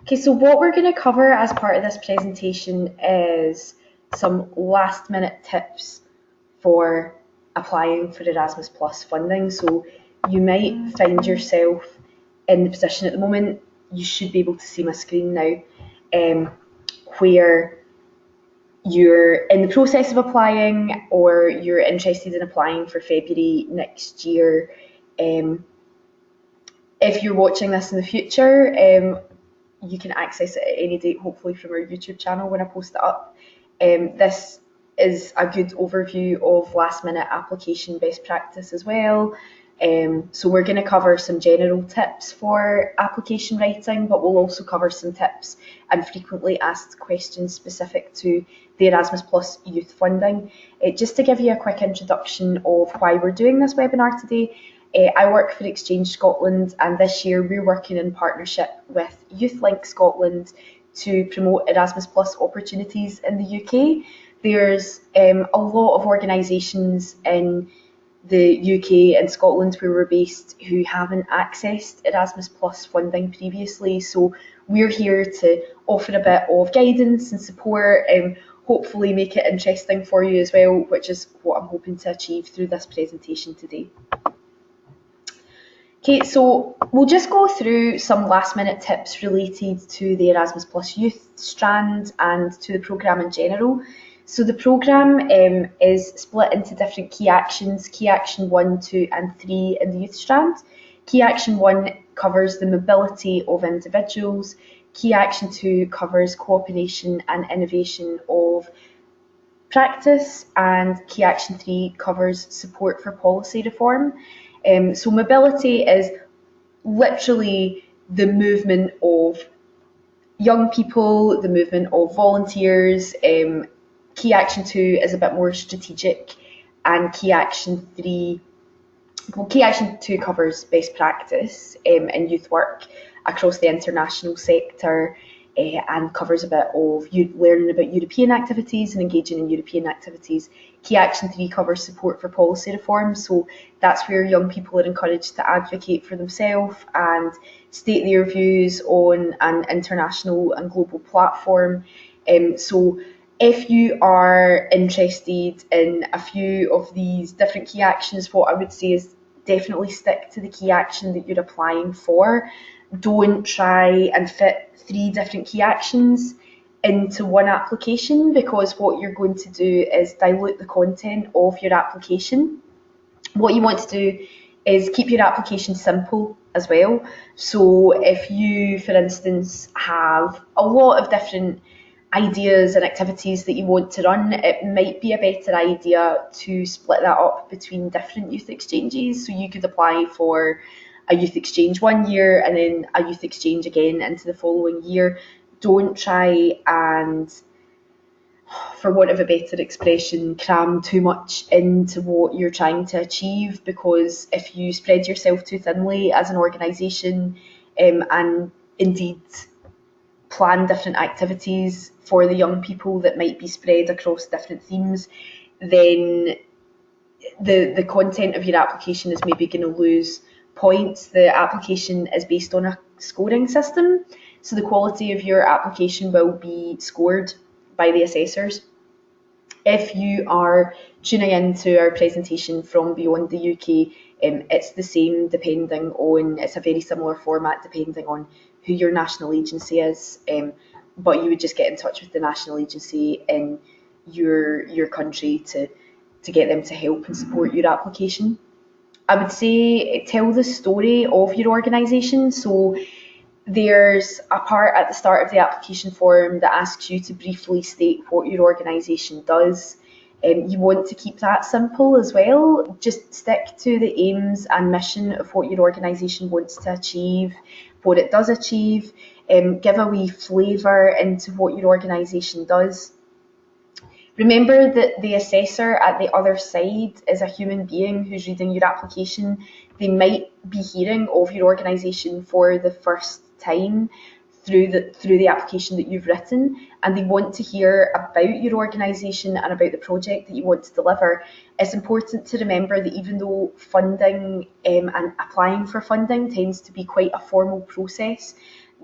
Okay, so what we're going to cover as part of this presentation is some last minute tips for applying for Erasmus Plus funding. So you might find yourself in the position at the moment, you should be able to see my screen now, where you're in the process of applying or you're interested in applying for February next year. Um, if you're watching this in the future, you can access it at any date, hopefully from our YouTube channel when I post it up. This is a good overview of last minute application best practice as well. So we're going to cover some general tips for application writing, but we'll also cover some tips and frequently asked questions specific to the Erasmus Plus youth funding. Just to give you a quick introduction of why we're doing this webinar today, I work for Xchange Scotland, and this year we're working in partnership with YouthLink Scotland to promote Erasmus Plus opportunities in the UK. There's a lot of organisations in the UK and Scotland where we're based who haven't accessed Erasmus Plus funding previously, so we're here to offer a bit of guidance and support, hopefully make it interesting for you as well, which is what I'm hoping to achieve through this presentation today. Okay, so we'll just go through some last minute tips related to the Erasmus Plus Youth strand and to the programme in general. So the programme is split into different key actions, key action 1, 2 and 3 in the youth strand. Key action 1 covers the mobility of individuals, key action 2 covers cooperation and innovation of practice, and key action 3 covers support for policy reform. So mobility is literally the movement of young people, the movement of volunteers. Key action 2 is a bit more strategic, and key action 2 covers best practice in youth work across the international sector, and covers a bit of learning about European activities and engaging in European activities. Key action 3 covers support for policy reform, so that's where young people are encouraged to advocate for themselves and state their views on an international and global platform. So if you are interested in a few of these different key actions, what I would say is definitely stick to the key action that you're applying for. Don't try and fit 3 different key actions into one application, because what you're going to do is dilute the content of your application. What you want to do is keep your application simple as well. So if you, for instance, have a lot of different ideas and activities that you want to run, it might be a better idea to split that up between different youth exchanges. So you could apply for a youth exchange one year and then a youth exchange again into the following year. Don't try and, for want of a better expression, cram too much into what you're trying to achieve, because if you spread yourself too thinly as an organisation, and indeed plan different activities for the young people that might be spread across different themes, then the content of your application is maybe going to lose points. The application is based on a scoring system, so the quality of your application will be scored by the assessors. If you are tuning into our presentation from beyond the UK, it's the same depending on, it's a very similar format depending on who your national agency is, but you would just get in touch with the national agency in your country to get them to help and support your application. I would say tell the story of your organisation. So there's a part at the start of the application form that asks you to briefly state what your organisation does. You want to keep that simple as well. Just stick to the aims and mission of what your organisation wants to achieve, what it does achieve. Give a wee flavour into what your organisation does. Remember that the assessor at the other side is a human being who's reading your application. They might be hearing of your organisation for the first time through the application that you've written, and they want to hear about your organisation and about the project that you want to deliver. It's important to remember that even though funding and applying for funding tends to be quite a formal process,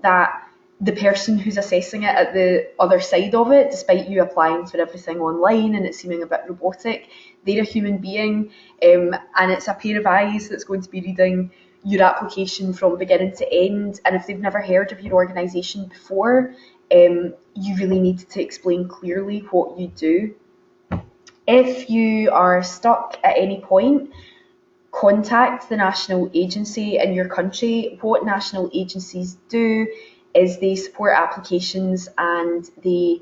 that the person who's assessing it at the other side of it, despite you applying for everything online and it seeming a bit robotic, they're a human being, and it's a pair of eyes that's going to be reading your application from beginning to end. And if they've never heard of your organisation before, you really need to explain clearly what you do. If you are stuck at any point, contact the national agency in your country. What national agencies do is they support applications, and they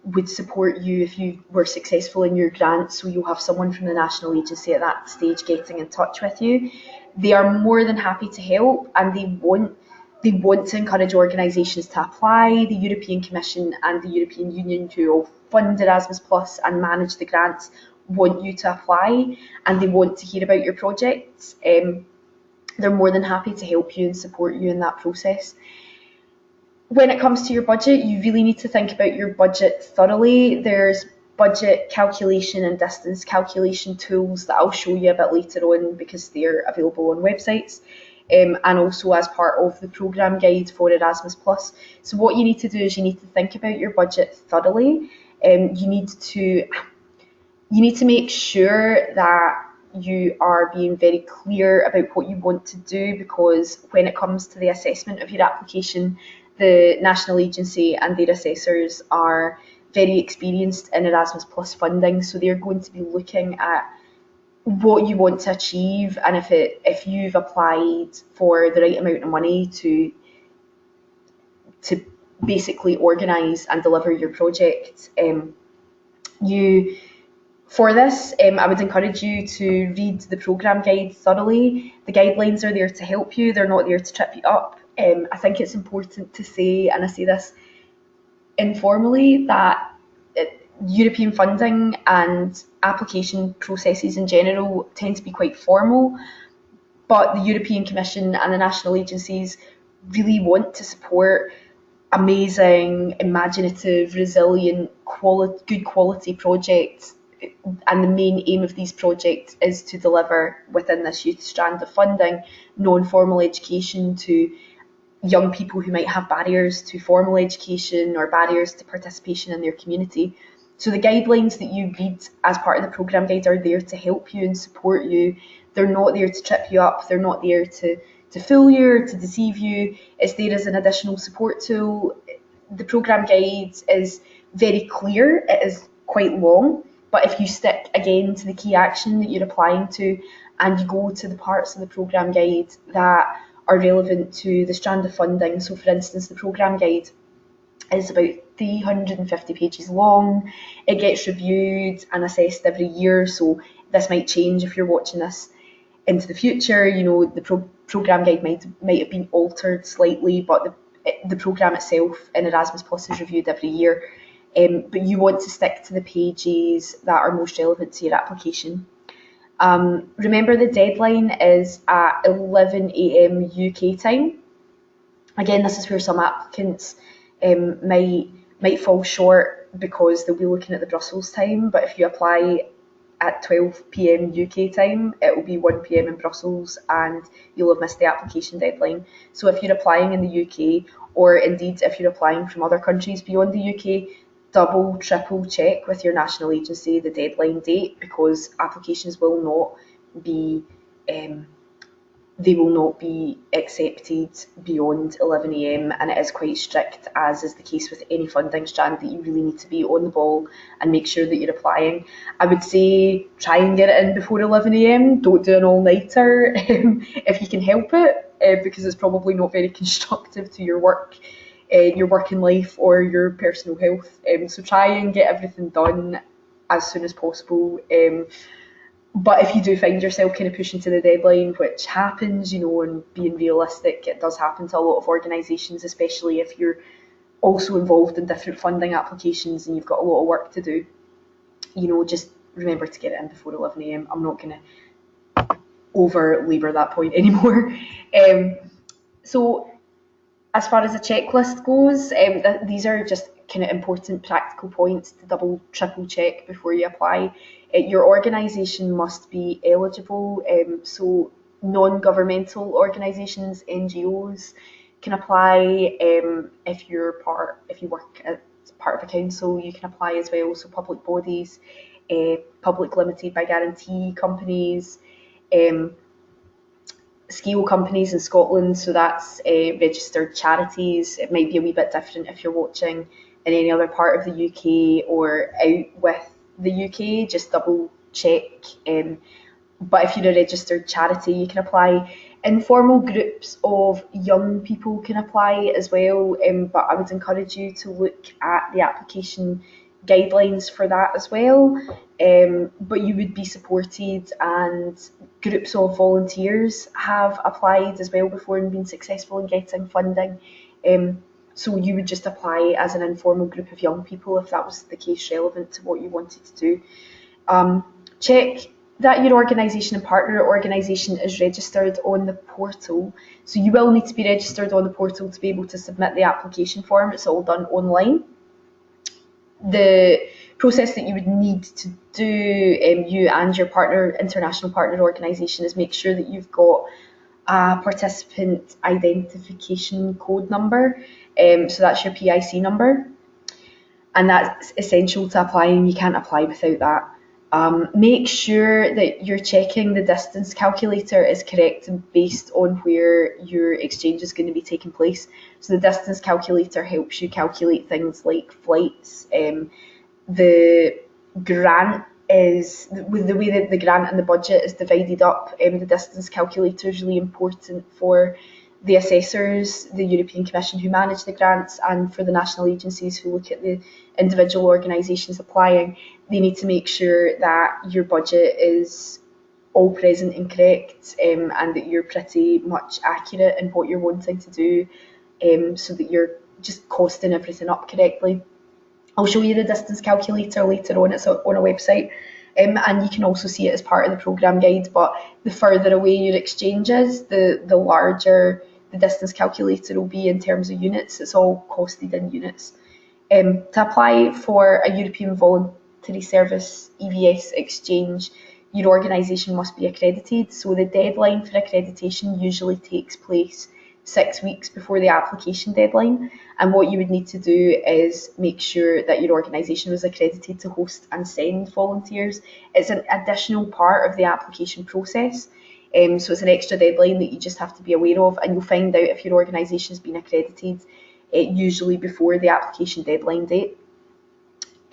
would support you if you were successful in your grant. So you'll have someone from the national agency at that stage getting in touch with you. They are more than happy to help, and they want to encourage organisations to apply. The European Commission and the European Union, who all fund Erasmus Plus and manage the grants, want you to apply, and they want to hear about your projects. They're more than happy to help you and support you in that process. When it comes to your budget, you really need to think about your budget thoroughly. There's budget calculation and distance calculation tools that I'll show you a bit later on, because they're available on websites, and also as part of the programme guide for Erasmus Plus. So what you need to do is you need to think about your budget thoroughly. You need to make sure that you are being very clear about what you want to do, because when it comes to the assessment of your application, the national agency and their assessors are very experienced in Erasmus Plus funding, so they're going to be looking at what you want to achieve, and if you've applied for the right amount of money to basically organise and deliver your project. For this, I would encourage you to read the programme guide thoroughly. The guidelines are there to help you, they're not there to trip you up. I think it's important to say, and I say this informally, that European funding and application processes in general tend to be quite formal, but the European Commission and the national agencies really want to support amazing, imaginative, resilient, good quality projects. And the main aim of these projects is to deliver within this youth strand of funding non-formal education to young people who might have barriers to formal education or barriers to participation in their community. So the guidelines that you read as part of the programme guide are there to help you and support you. They're not there to trip you up. They're not there to fool you or to deceive you. It's there as an additional support tool. The programme guide is very clear. It is quite long, but if you stick again to the key action that you're applying to, and you go to the parts of the programme guide that are relevant to the strand of funding. So for instance, the programme guide is about 350 pages long. It gets reviewed and assessed every year, so this might change if you're watching this into the future. You know, the programme guide might have been altered slightly, but the programme itself in Erasmus Plus is reviewed every year. But you want to stick to the pages that are most relevant to your application. Remember, the deadline is at 11 AM UK time. Again, this is where some applicants might fall short because they'll be looking at the Brussels time, but if you apply at 12 PM UK time, it will be 1 PM in Brussels and you'll have missed the application deadline. So if you're applying in the UK, or indeed if you're applying from other countries beyond the UK, double, triple check with your national agency the deadline date, because applications will not be accepted beyond 11 AM, and it is quite strict, as is the case with any funding strand, that you really need to be on the ball and make sure that you're applying. I would say try and get it in before 11 AM, don't do an all-nighter if you can help it, because it's probably not very constructive to your working life or your personal health. So try and get everything done as soon as possible. But if you do find yourself kind of pushing to the deadline, which happens, and being realistic, it does happen to a lot of organisations, especially if you're also involved in different funding applications and you've got a lot of work to do, just remember to get it in before 11 AM. I'm not going to over-labour that point anymore. So as far as the checklist goes, these are just kind of important practical points to double, triple check before you apply. Your organisation must be eligible, so non-governmental organisations, NGOs, can apply. If you work as part of a council, you can apply as well. So public bodies, public limited by guarantee companies, scale companies in Scotland, so that's registered charities. It might be a wee bit different if you're watching in any other part of the UK or out with the UK, just double check. But if you're a registered charity, you can apply. Informal groups of young people can apply as well, but I would encourage you to look at the application guidelines for that as well. But you would be supported, and groups of volunteers have applied as well before and been successful in getting funding. So you would just apply as an informal group of young people if that was the case relevant to what you wanted to do. Check that your organisation and partner organisation is registered on the portal. So you will need to be registered on the portal to be able to submit the application form. It's all done online. The process that you would need to do, you and your international partner organisation, is make sure that you've got a participant identification code number. So that's your PIC number, and that's essential to applying. You can't apply without that. Make sure that you're checking the distance calculator is correct and based on where your exchange is going to be taking place. So the distance calculator helps you calculate things like flights. The grant is, with the way that the grant and the budget is divided up, the distance calculator is really important for the assessors, the European Commission who manage the grants, and for the national agencies who look at the individual organisations applying. They need to make sure that your budget is all present and correct, and that you're pretty much accurate in what you're wanting to do, so that you're just costing everything up correctly. I'll show you the distance calculator later on. It's on a website, and you can also see it as part of the programme guide. But the further away your exchange is, the larger the distance calculator will be in terms of units. It's all costed in units. To apply for a European Voluntary Service EVS exchange, your organisation must be accredited. So the deadline for accreditation usually takes place 6 weeks before the application deadline. And what you would need to do is make sure that your organisation was accredited to host and send volunteers. It's an additional part of the application process. So it's an extra deadline that you just have to be aware of, and you'll find out if your organisation has been accredited usually before the application deadline date.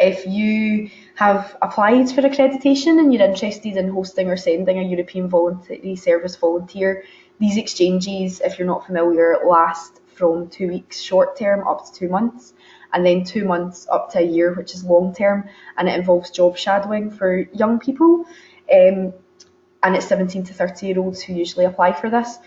If you have applied for accreditation and you're interested in hosting or sending a European Voluntary Service volunteer, these exchanges, if you're not familiar, last from 2 weeks short term up to 2 months, and then 2 months up to a year, which is long term, and it involves job shadowing for young people. And it's 17 to 30-year-olds who usually apply for this.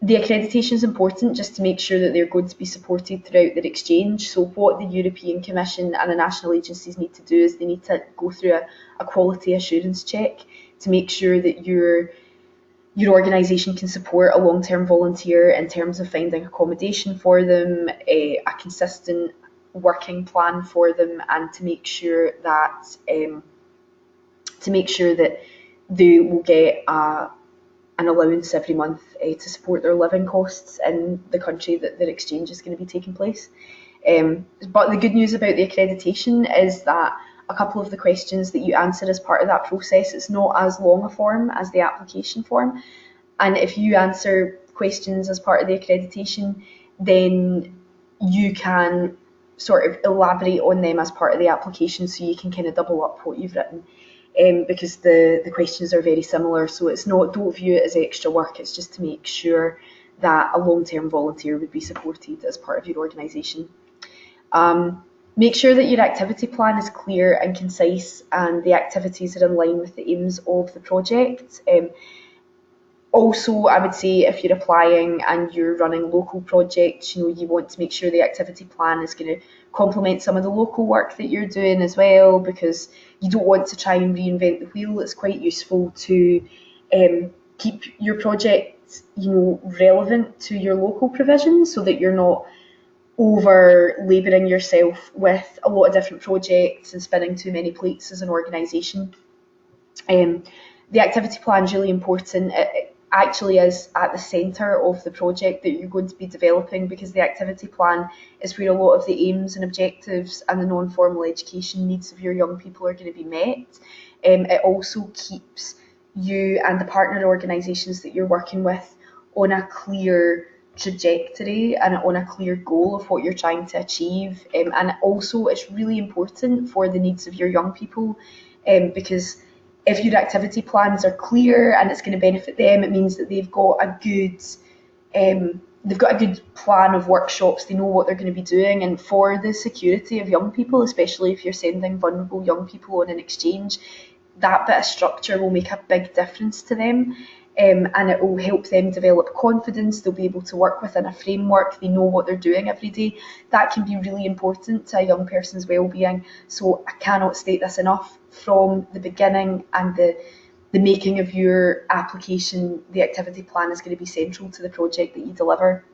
The accreditation is important just to make sure that they're going to be supported throughout their exchange. So what the European Commission and the national agencies need to do is they need to go through a quality assurance check to make sure that your organisation can support a long-term volunteer in terms of finding accommodation for them, a consistent working plan for them, and to make sure that they will get an allowance every month to support their living costs in the country that their exchange is going to be taking place. But the good news about the accreditation is that a couple of the questions that you answer as part of that process, it's not as long a form as the application form. And if you answer questions as part of the accreditation, then you can sort of elaborate on them as part of the application, so you can kind of double up what you've written. Because the questions are very similar, so it's not, don't view it as extra work, it's just to make sure that a long-term volunteer would be supported as part of your organisation. Make sure that your activity plan is clear and concise, and the activities are in line with the aims of the project. Also, I would say if you're applying and you're running local projects, you want to make sure the activity plan is going to complement some of the local work that you're doing as well, because you don't want to try and reinvent the wheel. It's quite useful to keep your project, relevant to your local provisions, so that you're not over labouring yourself with a lot of different projects and spinning too many plates as an organisation. The activity plan is really important. actually is at the centre of the project that you're going to be developing, because the activity plan is where a lot of the aims and objectives and the non-formal education needs of your young people are going to be met. It also keeps you and the partner organisations that you're working with on a clear trajectory and on a clear goal of what you're trying to achieve. And also it's really important for the needs of your young people, because if your activity plans are clear and it's going to benefit them, it means that they've got a good plan of workshops. They know what they're going to be doing, and for the security of young people, especially if you're sending vulnerable young people on an exchange, that bit of structure will make a big difference to them. And it will help them develop confidence. They'll be able to work within a framework. They know what they're doing every day. That can be really important to a young person's well-being. So I cannot state this enough. From the beginning and the making of your application, the activity plan is going to be central to the project that you deliver.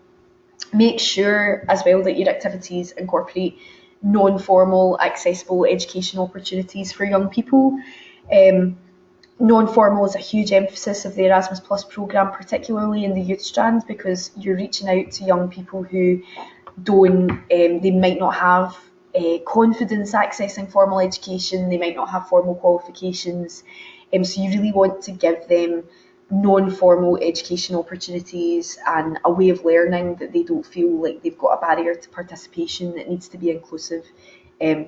Make sure as well that your activities incorporate non-formal, accessible education opportunities for young people. Non-formal is a huge emphasis of the Erasmus Plus programme, particularly in the youth strand, because you're reaching out to young people who they might not have confidence accessing formal education, they might not have formal qualifications, so you really want to give them non-formal education opportunities and a way of learning that they don't feel like they've got a barrier to participation, that needs to be inclusive.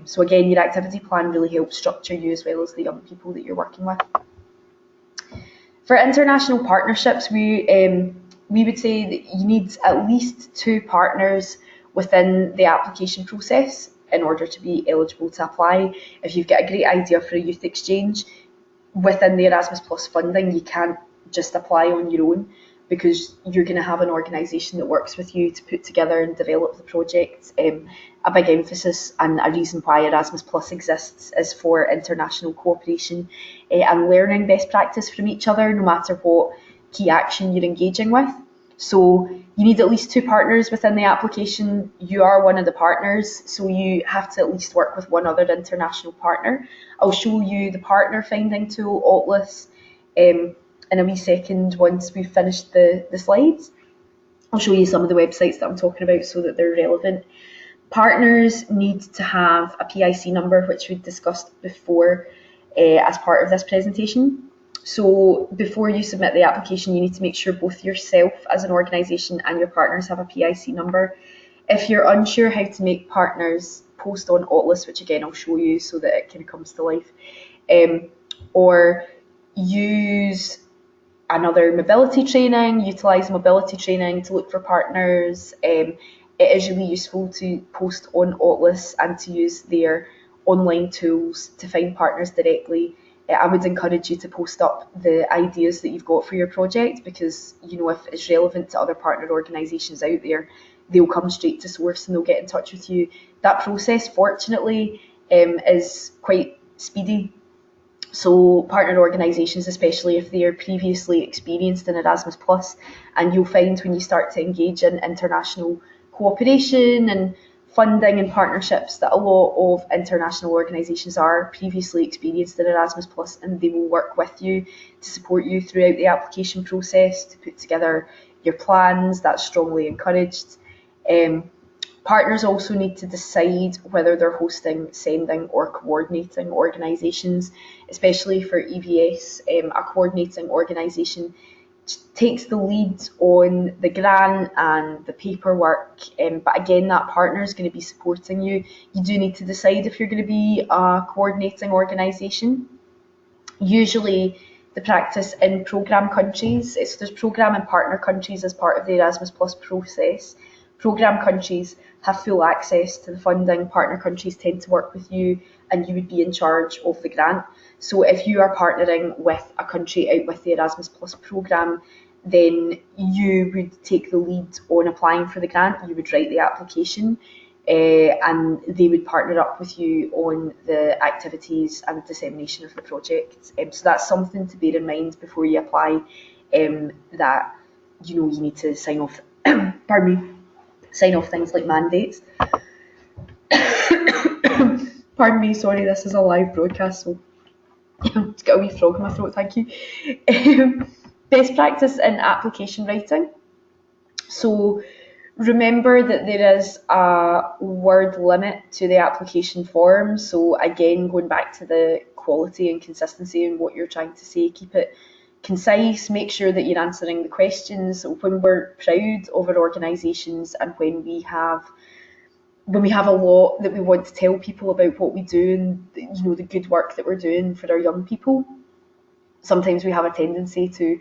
So again, your activity plan really helps structure you as well as the young people that you're working with. For international partnerships, we would say that you need at least 2 partners within the application process in order to be eligible to apply. If you've got a great idea for a youth exchange, within the Erasmus Plus funding, you can't just apply on your own, because you're going to have an organisation that works with you to put together and develop the project. A big emphasis and a reason why Erasmus Plus exists is for international cooperation and learning best practice from each other, no matter what key action you're engaging with. So you need at least 2 partners within the application. You are one of the partners, so you have to at least work with one other international partner. I'll show you the partner finding tool, Atlas, in a wee second once we've finished the slides. I'll show you some of the websites that I'm talking about so that they're relevant. Partners need to have a PIC number, which we discussed before as part of this presentation. So before you submit the application, you need to make sure both yourself as an organisation and your partners have a PIC number. If you're unsure how to make partners, post on Atlas, which again I'll show you so that it kind of comes to life, or use another mobility training, utilise mobility training to look for partners. It is really useful to post on Atlas and to use their online tools to find partners directly. I would encourage you to post up the ideas that you've got for your project, because if it's relevant to other partner organisations out there, they'll come straight to source and they'll get in touch with you. That process, fortunately, is quite speedy. So partner organisations, especially if they are previously experienced in Erasmus Plus, and you'll find when you start to engage in international cooperation and funding and partnerships that a lot of international organisations are previously experienced in Erasmus Plus, and they will work with you to support you throughout the application process to put together your plans. That's strongly encouraged. Partners also need to decide whether they're hosting, sending or coordinating organisations, especially for EVS. A coordinating organisation takes the lead on the grant and the paperwork, but again, that partner is going to be supporting you. You do need to decide if you're going to be a coordinating organisation. Usually the practice in programme countries, so there's programme and partner countries as part of the Erasmus Plus process. Programme countries have full access to the funding. Partner countries tend to work with you and you would be in charge of the grant. So if you are partnering with a country out with the Erasmus Plus programme, then you would take the lead on applying for the grant. You would write the application and they would partner up with you on the activities and dissemination of the project. So that's something to bear in mind before you apply, that you need to sign off sign off things like mandates. Pardon me, sorry, this is a live broadcast, so it's got a wee frog in my throat, thank you. Best practice in application writing. So remember that there is a word limit to the application form. So again, going back to the quality and consistency in what you're trying to say, keep it concise, make sure that you're answering the questions. When we're proud of our organisations and when we have a lot that we want to tell people about what we do and the good work that we're doing for our young people, sometimes we have a tendency to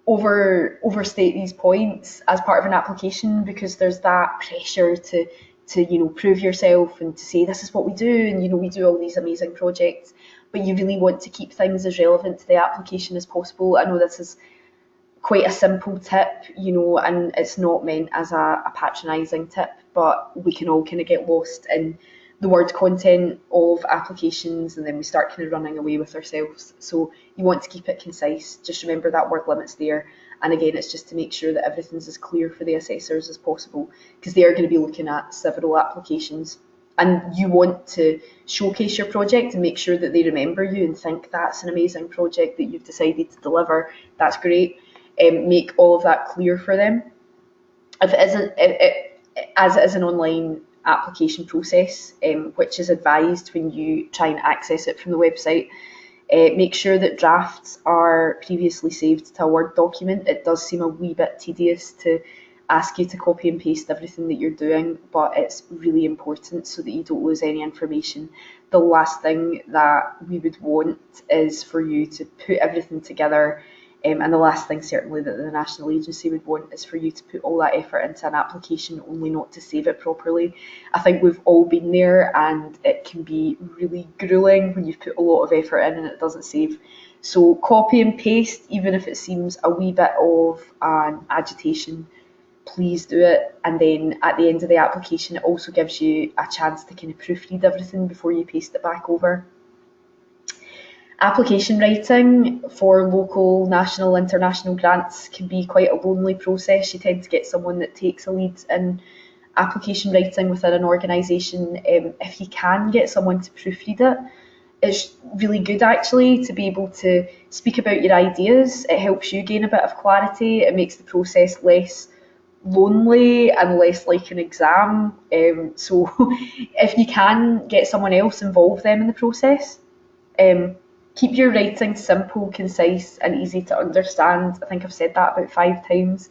overstate these points as part of an application, because there's that pressure to prove yourself and to say this is what we do, and we do all these amazing projects, but you really want to keep things as relevant to the application as possible. I know this is quite a simple tip, and it's not meant as a patronising tip, but we can all kind of get lost in the word content of applications, and then we start kind of running away with ourselves. So you want to keep it concise. Just remember that word limit's there. And again, it's just to make sure that everything's as clear for the assessors as possible, because they are going to be looking at several applications. And you want to showcase your project and make sure that they remember you and think that's an amazing project that you've decided to deliver. That's great. Make all of that clear for them. If it isn't, as it is an online application process, which is advised when you try and access it from the website, make sure that drafts are previously saved to a Word document. It does seem a wee bit tedious to ask you to copy and paste everything that you're doing, but it's really important so that you don't lose any information. The last thing that we would want is for you to put everything together, and the last thing certainly that the national agency would want is for you to put all that effort into an application only not to save it properly. I think we've all been there, and it can be really gruelling when you've put a lot of effort in and it doesn't save. So copy and paste, even if it seems a wee bit of an agitation, please do it. And then at the end of the application, it also gives you a chance to kind of proofread everything before you paste it back over. Application writing for local, national, international grants can be quite a lonely process. You tend to get someone that takes a lead in application writing within an organisation. If you can get someone to proofread it, it's really good actually to be able to speak about your ideas. It helps you gain a bit of clarity. It makes the process less lonely and less like an exam. So if you can get someone else, involve them in the process. Keep your writing simple, concise and easy to understand. I think I've said that about 5 times.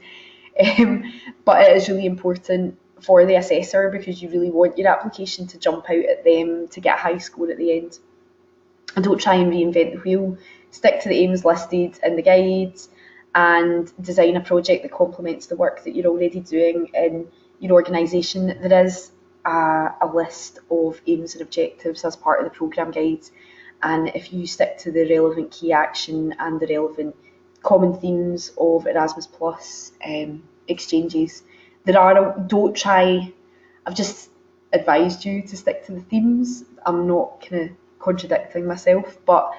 But it is really important for the assessor, because you really want your application to jump out at them to get a high score at the end. And don't try and reinvent the wheel. Stick to the aims listed in the guides and design a project that complements the work that you're already doing in your organisation. There is a list of aims and objectives as part of the programme guides. And if you stick to the relevant key action and the relevant common themes of Erasmus Plus exchanges, don't try, I've just advised you to stick to the themes. I'm not kind of contradicting myself, but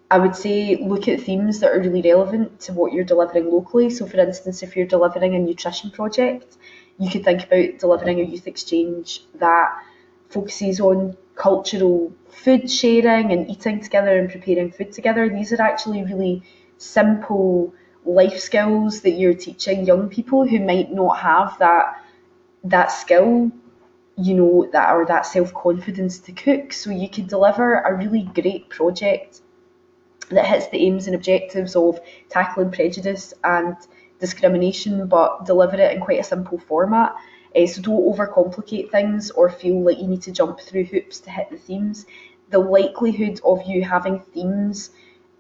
I would say look at themes that are really relevant to what you're delivering locally. So for instance, if you're delivering a nutrition project, you could think about delivering a youth exchange that focuses on cultural food sharing and eating together and preparing food together. These are actually really simple life skills that you're teaching young people who might not have that skill, that self-confidence to cook. So you could deliver a really great project that hits the aims and objectives of tackling prejudice and discrimination, but deliver it in quite a simple format. So don't overcomplicate things or feel like you need to jump through hoops to hit the themes. The likelihood of you having themes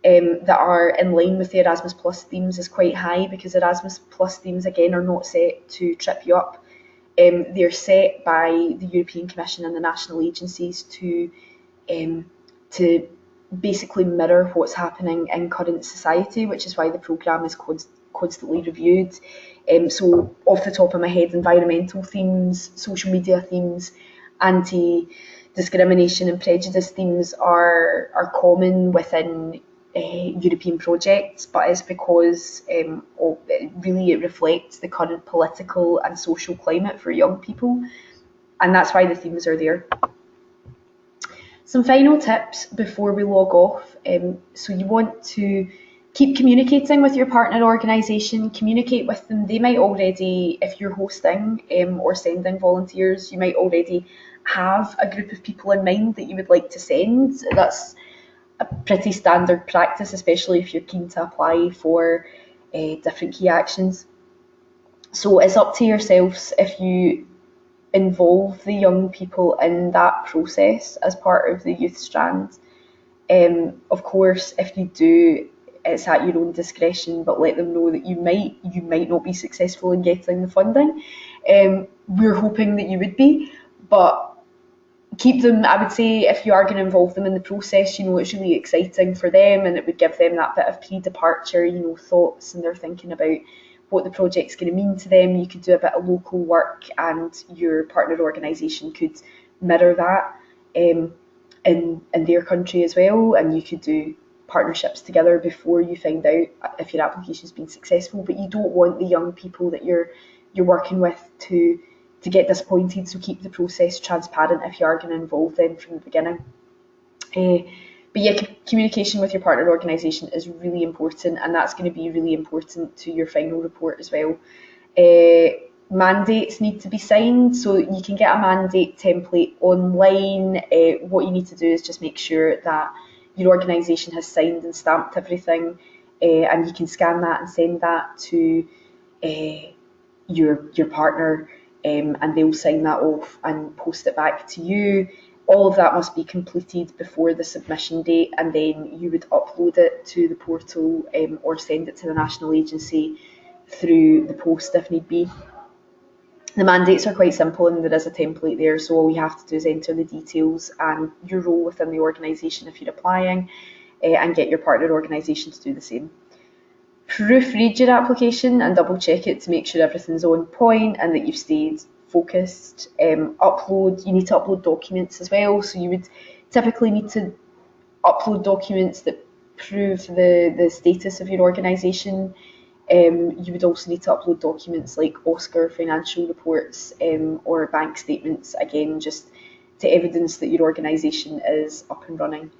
that are in line with the Erasmus Plus themes is quite high, because Erasmus Plus themes, again, are not set to trip you up. They're set by the European Commission and the national agencies to basically mirror what's happening in current society, which is why the programme is constantly reviewed. So off the top of my head, environmental themes, social media themes, anti-discrimination and prejudice themes are common within European projects, but it's because it reflects the current political and social climate for young people, and that's why the themes are there. Some final tips before we log off. So you want to Keep communicating with your partner organisation, communicate with them. They might already, if you're hosting or sending volunteers, you might already have a group of people in mind that you would like to send. That's a pretty standard practice, especially if you're keen to apply for different key actions. So it's up to yourselves if you involve the young people in that process as part of the youth strand. Of course, if you do, it's at your own discretion, but let them know that you might not be successful in getting the funding. We're hoping that you would be, but keep them, I would say, if you are going to involve them in the process, it's really exciting for them, and it would give them that bit of pre-departure, thoughts, and they're thinking about what the project's going to mean to them. You could do a bit of local work, and your partner organisation could mirror that in their country as well, and you could do partnerships together before you find out if your application's been successful. But you don't want the young people that you're working with to get disappointed, so keep the process transparent if you are going to involve them from the beginning. But yeah, communication with your partner organisation is really important, and that's going to be really important to your final report as well. Mandates need to be signed, so you can get a mandate template online. What you need to do is just make sure that your organisation has signed and stamped everything, and you can scan that and send that to your partner, and they'll sign that off and post it back to you. All of that must be completed before the submission date, and then you would upload it to the portal or send it to the national agency through the post if need be. The mandates are quite simple, and there is a template there, so all you have to do is enter the details and your role within the organisation if you're applying, and get your partner organisation to do the same. Proofread your application and double check it to make sure everything's on point and that you've stayed focused. You need to upload documents as well, so you would typically need to upload documents that prove the status of your organisation. You would also need to upload documents like OSCAR financial reports or bank statements, again just to evidence that your organisation is up and running.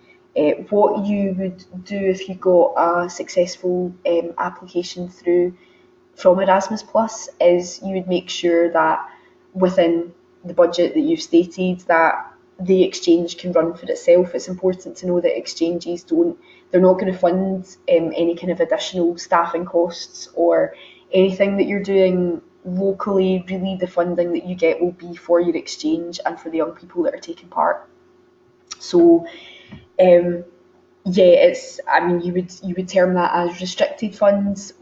What you would do if you got a successful application through from Erasmus Plus is you would make sure that within the budget that you've stated that the exchange can run for itself. It's important to know that exchanges they're not going to fund any kind of additional staffing costs or anything that you're doing locally. Really, the funding that you get will be for your exchange and for the young people that are taking part. So you would term that as restricted funds,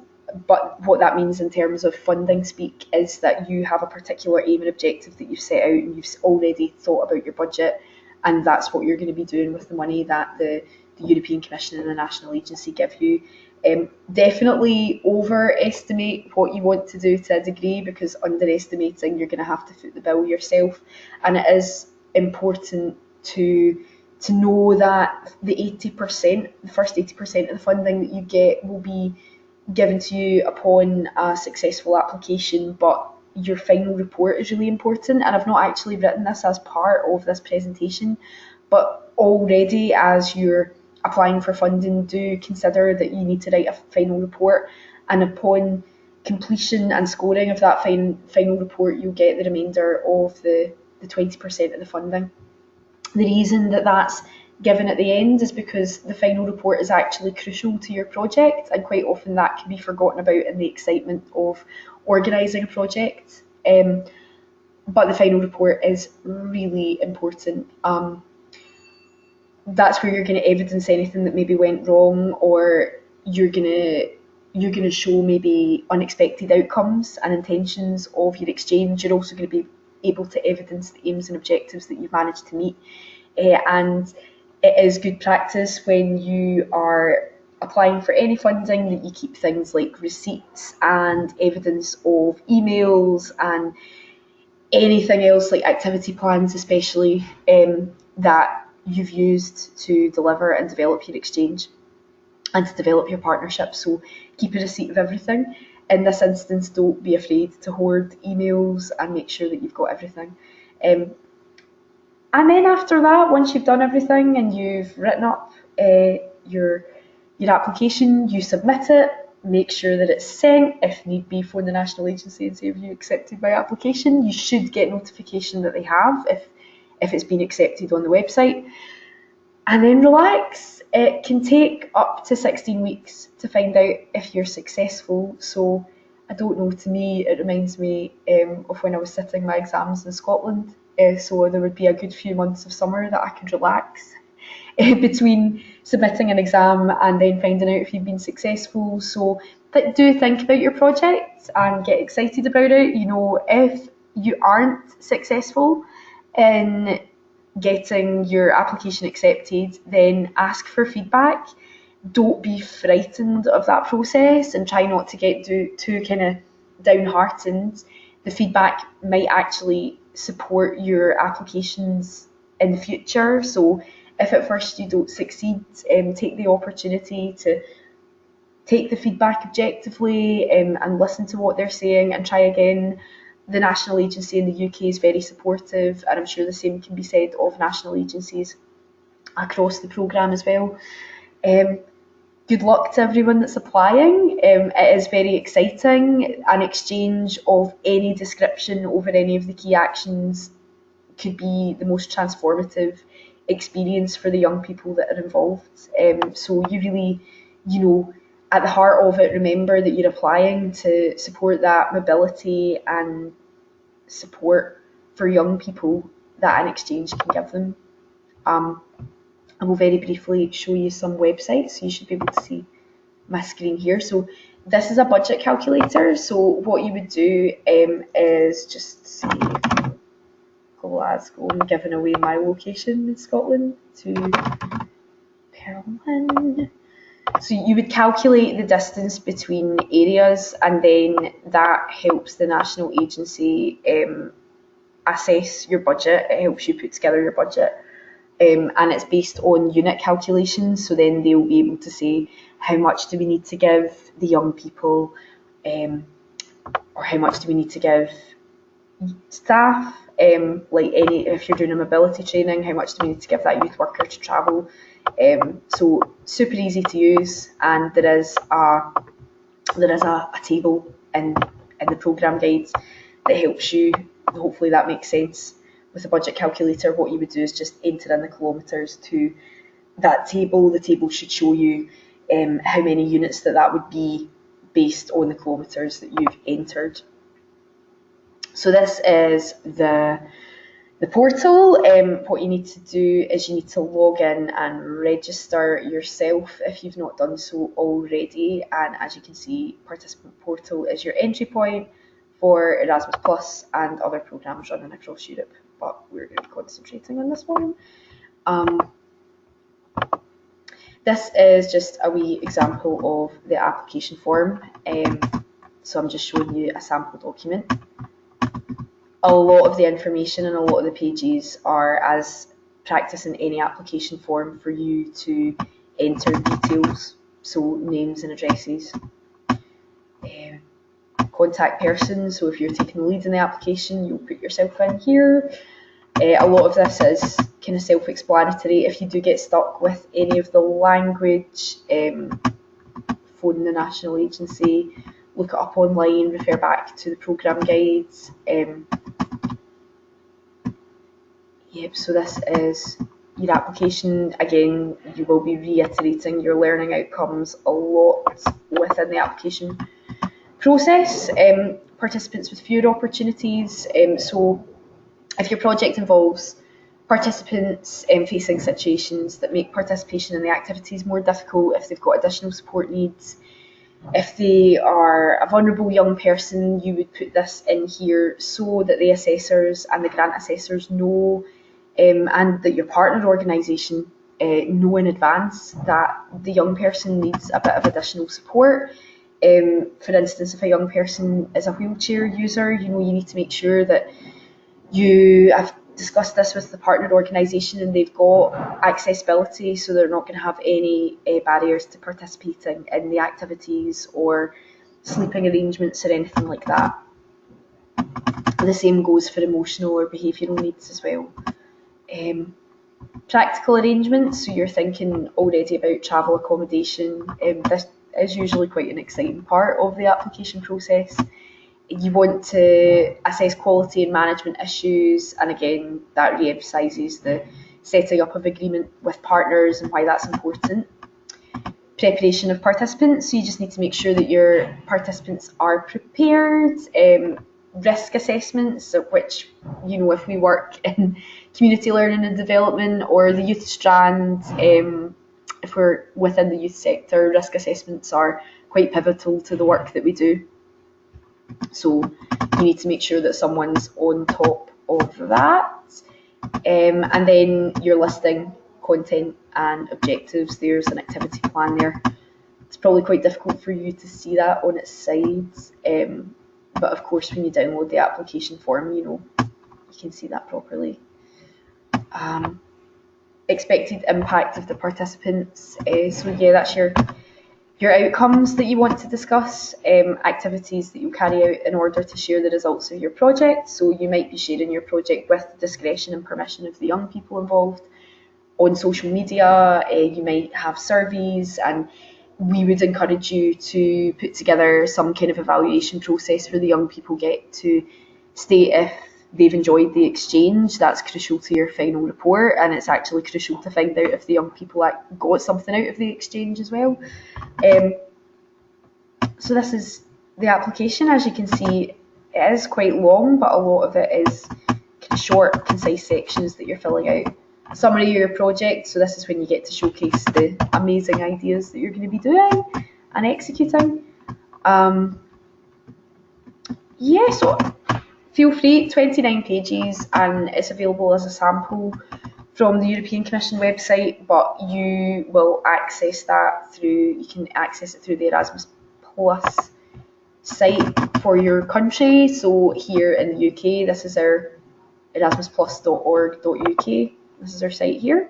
but what that means in terms of funding speak is that you have a particular aim and objective that you've set out, and you've already thought about your budget, and that's what you're going to be doing with the money that the European Commission and the National Agency give you. Definitely overestimate what you want to do to a degree, because underestimating, you're going to have to foot the bill yourself, and it is important to know that the first 80% of the funding that you get will be given to you upon a successful application, but your final report is really important. And I've not actually written this as part of this presentation, but already as you're applying for funding, do consider that you need to write a final report, and upon completion and scoring of that final report, you'll get the remainder of the 20% of the funding. The reason that that's given at the end is because the final report is actually crucial to your project, and quite often that can be forgotten about in the excitement of organising a project. But the final report is really important. That's where you're going to evidence anything that maybe went wrong, or you're going to show maybe unexpected outcomes and intentions of your exchange. You're also going to be able to evidence the aims and objectives that you've managed to meet. And it is good practice when you are applying for any funding that you keep things like receipts and evidence of emails and anything else like activity plans, especially that you've used to deliver and develop your exchange and to develop your partnership. So keep a receipt of everything. In this instance, don't be afraid to hoard emails and make sure that you've got everything. And then after that, once you've done everything and you've written up your your application, you submit it, make sure that it's sent. If need be, phone the national agency and say, have you accepted my application? You should get notification that they have if it's been accepted on the website. And then relax. It can take up to 16 weeks to find out if you're successful. So I don't know, to me it reminds me of when I was sitting my exams in Scotland. So there would be a good few months of summer that I could relax between submitting an exam and then finding out if you've been successful. So do think about your project and get excited about it. You know, if you aren't successful in getting your application accepted, then ask for feedback. Don't be frightened of that process and try not to get too kind of downhearted. The feedback might actually support your applications in the future. So if at first you don't succeed, take the opportunity to take the feedback objectively and listen to what they're saying and try again. The national agency in the UK is very supportive, and I'm sure the same can be said of national agencies across the programme as well. Good luck to everyone that's applying. It is very exciting. An exchange of any description over any of the key actions could be the most transformative experience for the young people that are involved. So you really, you know, at the heart of it, remember that you're applying to support that mobility and support for young people that an exchange can give them. I will very briefly show you some websites. You should be able to see my screen here. So this is a budget calculator. So what you would do is just say Glasgow. I'm giving away my location in Scotland to Perlin. So you would calculate the distance between areas, and then that helps the national agency assess your budget. It helps you put together your budget. And it's based on unit calculations, so then they'll be able to say how much do we need to give the young people, or how much do we need to give staff, like if you're doing a mobility training, how much do we need to give that youth worker to travel. So super easy to use, and there is a table in the programme guide that helps you. Hopefully that makes sense. With a budget calculator, what you would do is just enter in the kilometres to that table. The table should show you how many units that would be based on the kilometres that you've entered. So this is the portal. What you need to do is you need to log in and register yourself if you've not done so already. And as you can see, participant portal is your entry point for Erasmus Plus and other programmes running across Europe, but we're going to be concentrating on this one. This is just a wee example of the application form. So I'm just showing you a sample document. A lot of the information and a lot of the pages are as practice in any application form for you to enter details, so names and addresses. Contact person, so if you're taking the lead in the application, you'll put yourself in here. A lot of this is kind of self-explanatory. If you do get stuck with any of the language, phone the national agency, look it up online, refer back to the programme guides. Yep, so this is your application. Again, you will be reiterating your learning outcomes a lot within the application process. Participants with fewer opportunities. So if your project involves participants facing situations that make participation in the activities more difficult, if they've got additional support needs, if they are a vulnerable young person, you would put this in here so that the assessors and the grant assessors know, and that your partner organisation know in advance that the young person needs a bit of additional support. For instance, if a young person is a wheelchair user, you need to make sure that you have discussed this with the partnered organisation and they've got accessibility, so they're not going to have any barriers to participating in the activities or sleeping arrangements or anything like that. The same goes for emotional or behavioural needs as well. Practical arrangements, so you're thinking already about travel accommodation. This is usually quite an exciting part of the application process. You want to assess quality and management issues, and again, that re-emphasises the setting up of agreement with partners and why that's important. Preparation of participants, so you just need to make sure that your participants are prepared. Risk assessments, which, if we work in community learning and development or the youth strand, if we're within the youth sector, risk assessments are quite pivotal to the work that we do. So you need to make sure that someone's on top of that. And then you're listing content and objectives. There's an activity plan there. It's probably quite difficult for you to see that on its sides. But of course, when you download the application form, you can see that properly. Expected impact of the participants. So yeah, that's your outcomes that you want to discuss, activities that you carry out in order to share the results of your project. So you might be sharing your project with the discretion and permission of the young people involved. On social media, you might have surveys, and we would encourage you to put together some kind of evaluation process where the young people get to state if they've enjoyed the exchange. That's crucial to your final report, and it's actually crucial to find out if the young people got something out of the exchange as well. So this is the application. As you can see, it is quite long, but a lot of it is short, concise sections that you're filling out. Summary of your project, so this is when you get to showcase the amazing ideas that you're going to be doing and executing. So feel free, 29 pages, and it's available as a sample from the European Commission website, but you will access that you can access it through the Erasmus Plus site for your country. So here in the UK, this is our erasmusplus.org.uk. This is our site here.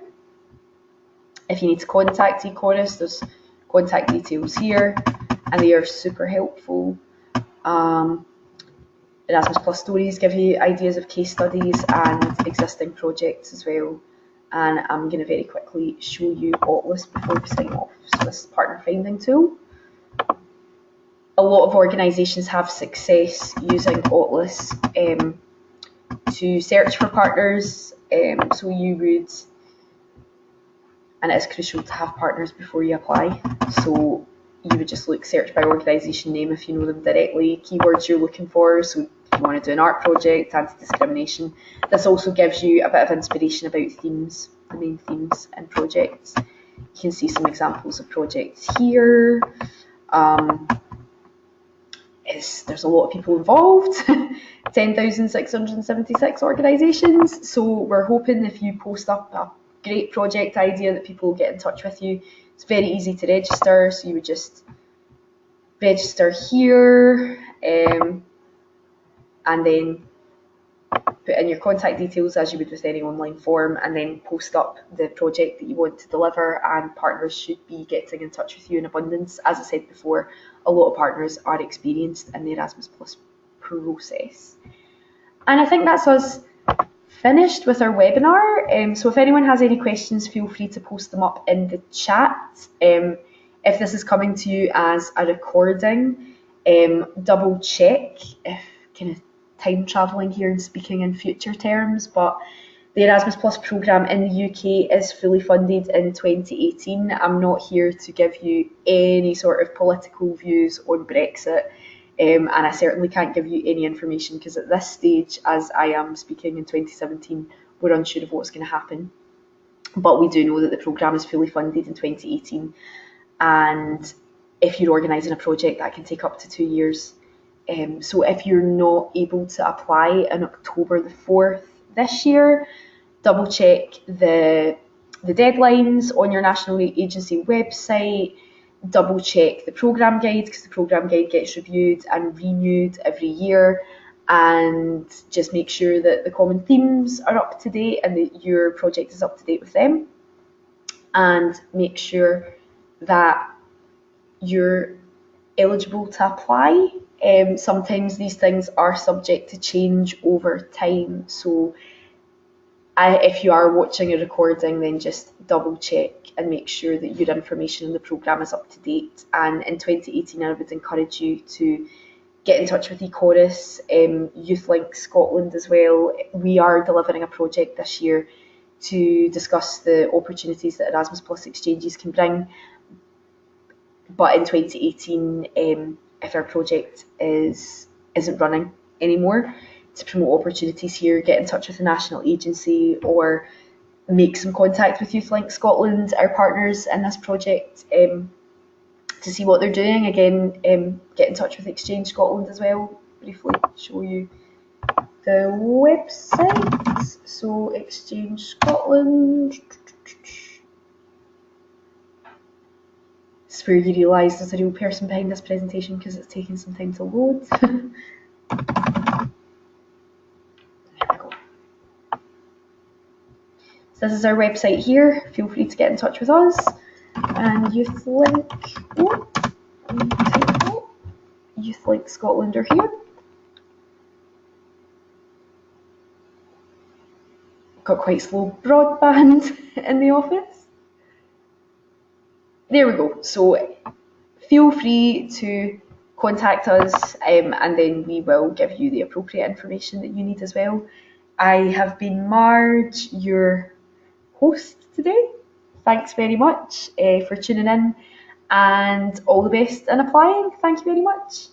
If you need to contact eChorus, there's contact details here, and they are super helpful. Erasmus Plus stories give you ideas of case studies and existing projects as well. And I'm going to very quickly show you Otlus before we sign off. So this is the partner finding tool. A lot of organisations have success using Otlus to search for partners. So you would, and it is crucial to have partners before you apply. So you would just search by organisation name if you know them directly, keywords you're looking for. So if you want to do an art project, anti-discrimination. This also gives you a bit of inspiration about themes, the main themes and projects. You can see some examples of projects here. There's a lot of people involved, 10,676 organisations. So we're hoping if you post up a great project idea that people will get in touch with you. It's very easy to register, so you would just register here and then put in your contact details as you would with any online form, and then post up the project that you want to deliver, and partners should be getting in touch with you in abundance. As I said before, a lot of partners are experienced in the Erasmus Plus process. And I think that's us finished with our webinar. So if anyone has any questions, feel free to post them up in the chat. If this is coming to you as a recording, double check if kind of time travelling here and speaking in future terms, but the Erasmus Plus programme in the UK is fully funded in 2018. I'm not here to give you any sort of political views on Brexit, and I certainly can't give you any information because at this stage, as I am speaking in 2017, we're unsure of what's going to happen. But we do know that the programme is fully funded in 2018, and if you're organising a project, that can take up to 2 years. So if you're not able to apply on October the 4th this year, double check the deadlines on your national agency website, double check the programme guide because the programme guide gets reviewed and renewed every year, and just make sure that the common themes are up to date and that your project is up to date with them, and make sure that you're eligible to apply. Sometimes these things are subject to change over time, so If you are watching a recording, then just double check and make sure that your information in the programme is up to date. And in 2018, I would encourage you to get in touch with eChorus, YouthLink Scotland as well. We are delivering a project this year to discuss the opportunities that Erasmus Plus exchanges can bring. But in 2018, if our project isn't running anymore, to promote opportunities here, get in touch with the national agency or make some contact with YouthLink Scotland, our partners in this project, to see what they're doing. Again, get in touch with Xchange Scotland as well. Briefly show you the website. So Xchange Scotland. It's where you realise there's a real person behind this presentation because it's taking some time to load. So this is our website here. Feel free to get in touch with us. And YouthLink Scotland are here. Got quite slow broadband in the office. There we go. So feel free to contact us, and then we will give you the appropriate information that you need as well. I have been Marge, your host today. Thanks very much for tuning in, and all the best in applying. Thank you very much.